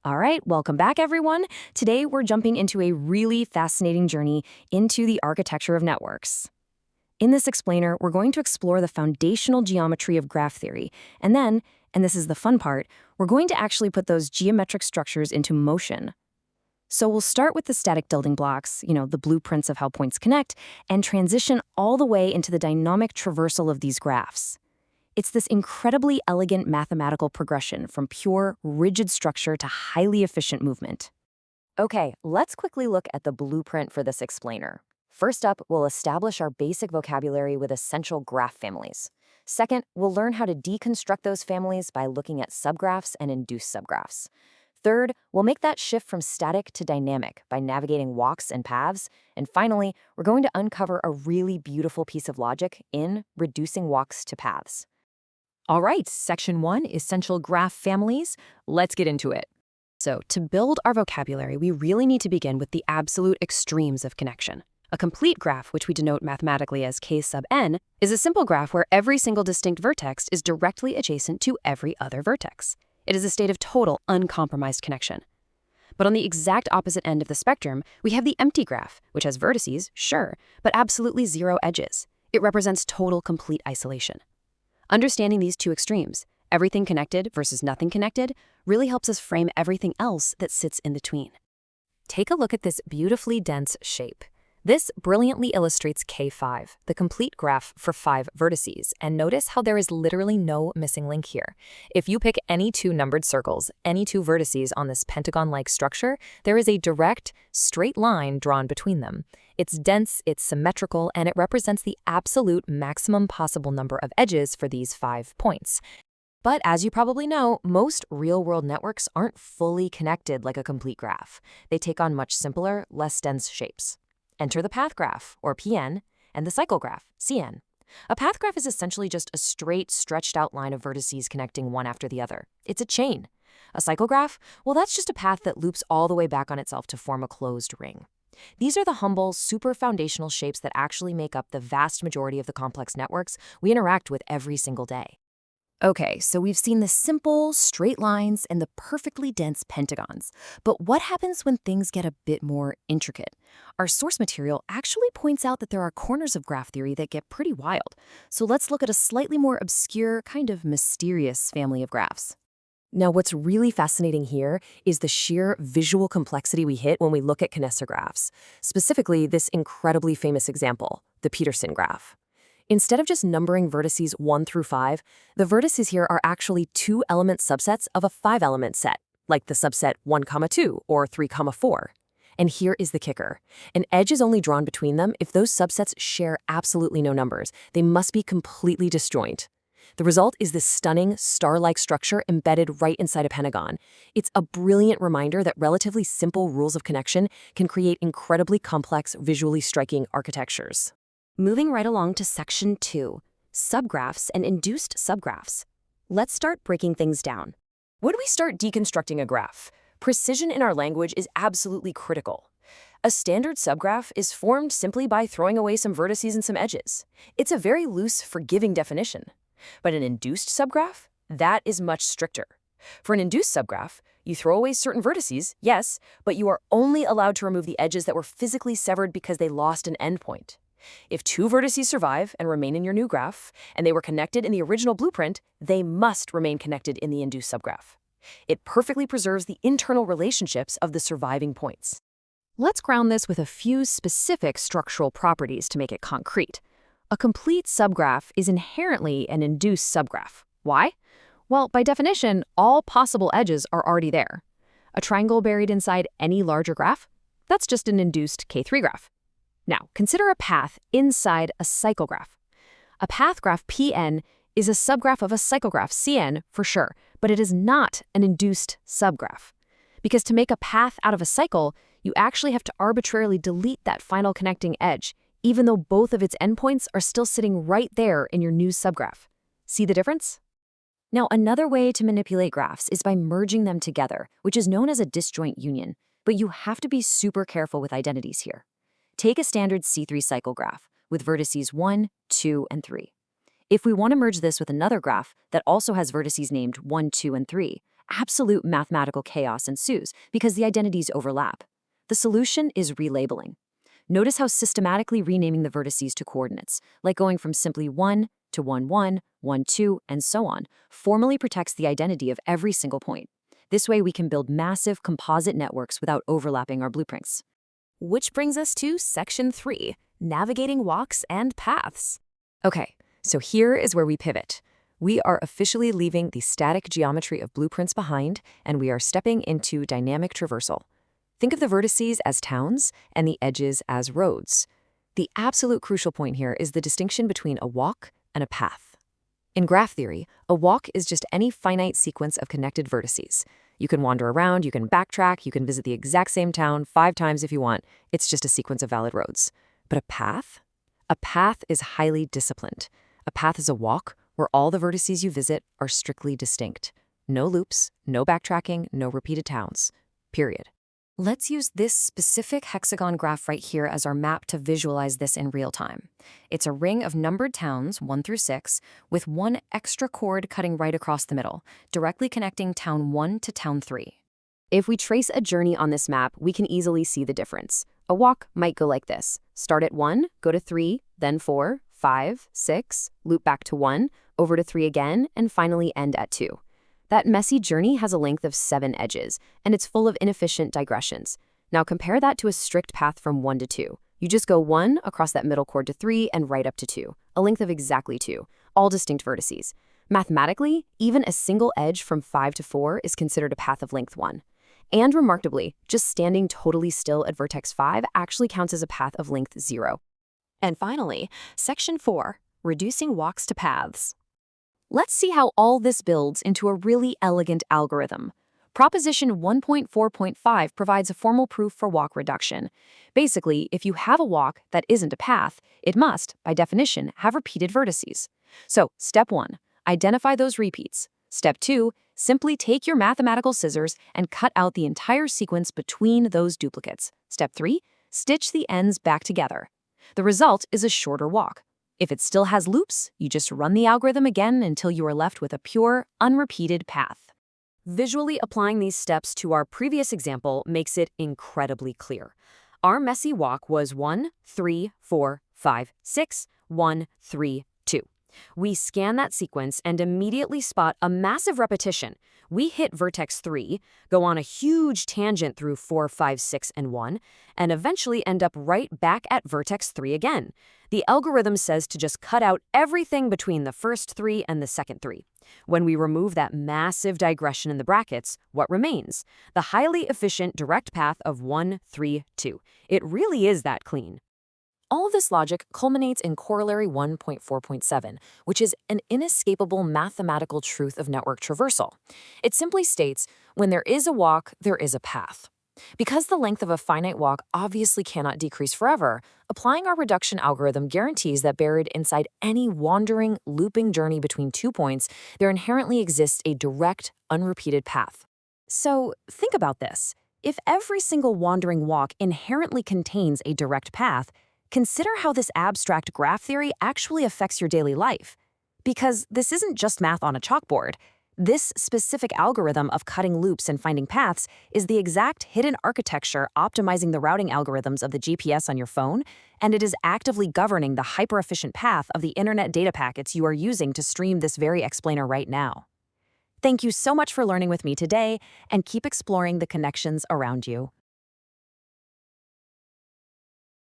All right, welcome back, everyone. Today, we're jumping into a really fascinating journey into the architecture of networks. In this explainer, we're going to explore the foundational geometry of graph theory, and then, and this is the fun part, we're going to actually put those geometric structures into motion. So we'll start with the static building blocks, the blueprints of how points connect, and transition all the way into the dynamic traversal of these graphs. It's this incredibly elegant mathematical progression from pure, rigid structure to highly efficient movement. Okay, let's quickly look at the blueprint for this explainer. First up, we'll establish our basic vocabulary with essential graph families. Second, we'll learn how to deconstruct those families by looking at subgraphs and induced subgraphs. Third, we'll make that shift from static to dynamic by navigating walks and paths. And finally, we're going to uncover a really beautiful piece of logic in reducing walks to paths. All right, Section 1, Essential Graph Families. Let's get into it. So, to build our vocabulary, we really need to begin with the absolute extremes of connection. A complete graph, which we denote mathematically as K sub n, is a simple graph where every single distinct vertex is directly adjacent to every other vertex. It is a state of total, uncompromised connection. But on the exact opposite end of the spectrum, we have the empty graph, which has vertices, sure, but absolutely zero edges. It represents total, complete isolation. Understanding these two extremes, everything connected versus nothing connected, really helps us frame everything else that sits in between. Take a look at this beautifully dense shape. This brilliantly illustrates K5, the complete graph for 5 vertices, and notice how there is literally no missing link here. If you pick any 2 numbered circles, any 2 vertices on this pentagon-like structure, there is a direct, straight line drawn between them. It's dense, it's symmetrical, and it represents the absolute maximum possible number of edges for these 5 points. But as you probably know, most real-world networks aren't fully connected like a complete graph. They take on much simpler, less dense shapes. Enter the path graph, or PN, and the cycle graph, CN. A path graph is essentially just a straight, stretched-out line of vertices connecting one after the other. It's a chain. A cycle graph, well, that's just a path that loops all the way back on itself to form a closed ring. These are the humble, super foundational shapes that actually make up the vast majority of the complex networks we interact with every single day. Okay, so we've seen the simple, straight lines and the perfectly dense pentagons. But what happens when things get a bit more intricate? Our source material actually points out that there are corners of graph theory that get pretty wild. So let's look at a slightly more obscure, kind of mysterious family of graphs. Now, what's really fascinating here is the sheer visual complexity we hit when we look at kinesiographs, specifically this incredibly famous example, the Peterson graph. Instead of just numbering vertices 1 through 5, the vertices here are actually 2-element subsets of a 5-element set, like the subset 1, 2 or 3, 4. And here is the kicker. An edge is only drawn between them if those subsets share absolutely no numbers. They must be completely disjoint. The result is this stunning, star-like structure embedded right inside a pentagon. It's a brilliant reminder that relatively simple rules of connection can create incredibly complex, visually striking architectures. Moving right along to Section 2, Subgraphs and Induced Subgraphs. Let's start breaking things down. When we start deconstructing a graph, precision in our language is absolutely critical. A standard subgraph is formed simply by throwing away some vertices and some edges. It's a very loose, forgiving definition. But an induced subgraph? That is much stricter. For an induced subgraph, you throw away certain vertices, yes, but you are only allowed to remove the edges that were physically severed because they lost an endpoint. If 2 vertices survive and remain in your new graph, and they were connected in the original blueprint, they must remain connected in the induced subgraph. It perfectly preserves the internal relationships of the surviving points. Let's ground this with a few specific structural properties to make it concrete. A complete subgraph is inherently an induced subgraph. Why? Well, by definition, all possible edges are already there. A triangle buried inside any larger graph? That's just an induced K3 graph. Now, consider a path inside a cycle graph. A path graph Pn is a subgraph of a cycle graph Cn for sure, but it is not an induced subgraph. Because to make a path out of a cycle, you actually have to arbitrarily delete that final connecting edge, even though both of its endpoints are still sitting right there in your new subgraph. See the difference? Now, another way to manipulate graphs is by merging them together, which is known as a disjoint union, but you have to be super careful with identities here. Take a standard C3 cycle graph with vertices 1, 2, and 3. If we want to merge this with another graph that also has vertices named 1, 2, and 3, Absolute mathematical chaos ensues because the identities overlap. The solution is relabeling. Notice how systematically renaming the vertices to coordinates, like going from simply 1 to 1, 1, 1, 2, and so on, formally protects the identity of every single point. This way we can build massive composite networks without overlapping our blueprints. Which brings us to Section 3, Navigating Walks and Paths. Okay, so here is where we pivot. We are officially leaving the static geometry of blueprints behind, and we are stepping into dynamic traversal. Think of the vertices as towns and the edges as roads. The absolute crucial point here is the distinction between a walk and a path. In graph theory, a walk is just any finite sequence of connected vertices. You can wander around, you can backtrack, you can visit the exact same town 5 times if you want. It's just a sequence of valid roads. But a path? A path is highly disciplined. A path is a walk where all the vertices you visit are strictly distinct. No loops, no backtracking, no repeated towns. Period. Let's use this specific hexagon graph right here as our map to visualize this in real time. It's a ring of numbered towns, 1 through 6, with one extra chord cutting right across the middle, directly connecting town 1 to town 3. If we trace a journey on this map, we can easily see the difference. A walk might go like this. Start at 1, go to 3, then 4, 5, 6, loop back to 1, over to 3 again, and finally end at 2. That messy journey has a length of 7 edges, and it's full of inefficient digressions. Now compare that to a strict path from 1 to 2. You just go 1 across that middle chord to 3 and right up to 2, a length of exactly 2, all distinct vertices. Mathematically, even a single edge from 5 to 4 is considered a path of length 1. And remarkably, just standing totally still at vertex 5 actually counts as a path of length 0. And finally, Section 4, Reducing Walks to Paths. Let's see how all this builds into a really elegant algorithm. Proposition 1.4.5 provides a formal proof for walk reduction. Basically, if you have a walk that isn't a path, it must, by definition, have repeated vertices. So, step 1, identify those repeats. Step 2, simply take your mathematical scissors and cut out the entire sequence between those duplicates. Step 3, stitch the ends back together. The result is a shorter walk. If it still has loops, you just run the algorithm again until you are left with a pure, unrepeated path. Visually applying these steps to our previous example makes it incredibly clear. Our messy walk was 1, 3, 4, 5, 6, 1, 3, 2. We scan that sequence and immediately spot a massive repetition. We hit vertex 3, go on a huge tangent through 4, 5, 6, and 1, and eventually end up right back at vertex 3 again. The algorithm says to just cut out everything between the first 3 and the second 3. When we remove that massive digression in the brackets, what remains? The highly efficient direct path of 1, 3, 2. It really is that clean. All of this logic culminates in Corollary 1.4.7, which is an inescapable mathematical truth of network traversal. It simply states, when there is a walk, there is a path. Because the length of a finite walk obviously cannot decrease forever, applying our reduction algorithm guarantees that buried inside any wandering, looping journey between 2 points, there inherently exists a direct, unrepeated path. So think about this. If every single wandering walk inherently contains a direct path, consider how this abstract graph theory actually affects your daily life. Because this isn't just math on a chalkboard. This specific algorithm of cutting loops and finding paths is the exact hidden architecture optimizing the routing algorithms of the GPS on your phone, and it is actively governing the hyper-efficient path of the internet data packets you are using to stream this very explainer right now. Thank you so much for learning with me today, and keep exploring the connections around you.